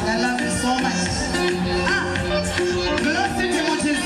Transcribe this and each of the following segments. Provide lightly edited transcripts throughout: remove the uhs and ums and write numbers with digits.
I love you so much. Glossy Timothy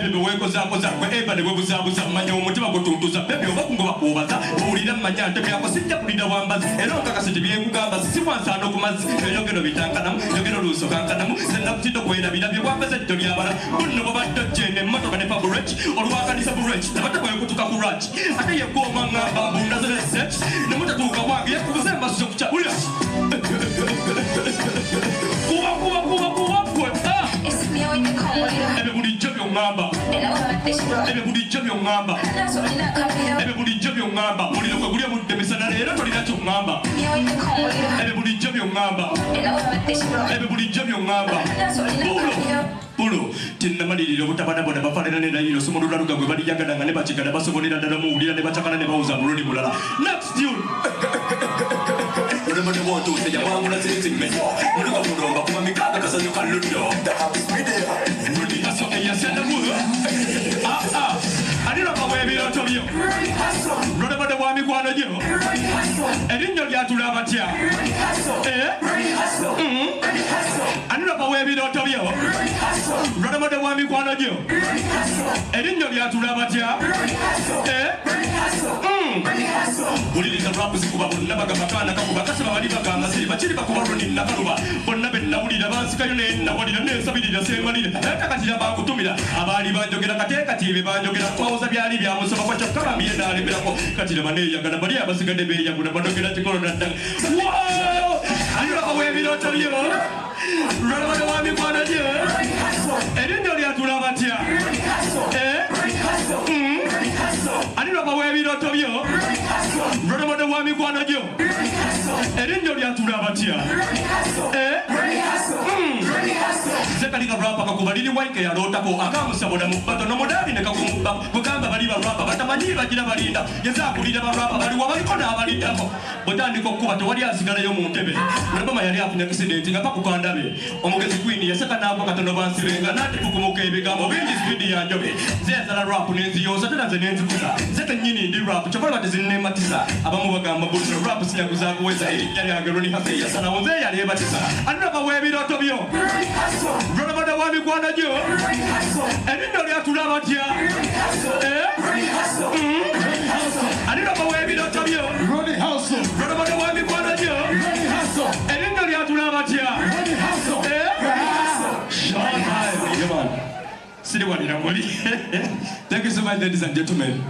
bewekozakoza gwe eba ne bwebuzabuza manya omutima gutuntuza bebe oba kungoba kubaza owulira mmanya nte byako sijja kulira wambazi era okakasa tebyenkugamba sikwansaana okumazzi ebyogero bitankanamu yogero luuso kankanamu senakutindo kwerabira byewambaza ejjo lyabala bunno bwebadde ojjene emmotoka ne pabureki olwakanisa bureki nabadde bwekutuka ku raki ate yegwoma ngamba mbundazereseki ne mutatuuka wange yekubuza embasuzo kukyawulira ebyo bulijjo byongamba ebyo bulijjo byongamba ebyo bulijjo byongamba muliro gwe guli obudde misana leero tolina kyongamba ebyo bulijjo byongamba ebyo bulijjo byongamba bulo tinnamalirira obutabonabona bafaanana ne nayiro somolulaluga gwe baliyagadanga ne bakigala basobolera ddala muwulira ne bacakana ne bawuza buloni mulala next tune Remember the one to say, I want to say it, man. We're going to go back to my car because you can't look down. The house is ready. Really, that's okay. You said the word. I didn't know where we are to you. Remember the one we want to do. I didn't know you had to have a chair. I didn't know where we are to you. Remember the one we want to do. I didn't know you had to have a chair. Uliriza rap zikuba bonna bagabakana kakuba kasaba bali bagamba siri bakiri bakuba roni nakaluba bonna bennawulira bansikayo nennawulira nensabirira semalira etakatira bakutumira abali banjogera kateeka tibe banjogera kwawuza byali byamusoma kwa kyokka bambiye nalemerako katira baneeyagala bali abasigadde beeyagula banogera kikolo naddala aliraba w'ebirooto byo lwalabade wa mikwano gyo erinnya lyatula batya aliraba w'ebirooto byo lwalabade wa mikwano gyo erinnya lyatula batya zekalika rapa kakuba liri waike yalootako akamusabona mu bbato nomudaali ne kakumubba kugamba bali barapa batamanyi bagira balinda yezakulira barapa baliwa baliko n'abalindako bwetandika okukuba tewali asigalayo mu ntebe nabama yali afunye akisidenti nga pakukandabe omugezi kwini yaseka naako katono bansibenga natekukumuka ebigambo bingi sipidi yanjobe zeyazala rap nenziyosa tena ze nenzikuza zekenyini ndi rap kyokala tezinnematisa abamu bagamba bulino rap sinyakuzakuweza erinnya lyange loni hase yasalawo nze yali ebatisa anaba w'ebirooto byo lwalabada wa mikwano gyo erinnya lyatula batya aliraba w'ebirooto byo lwalabada wa mikwano gyo erinnya lyatula batya siri walira muli. Thank you so much, ladies and gentlemen.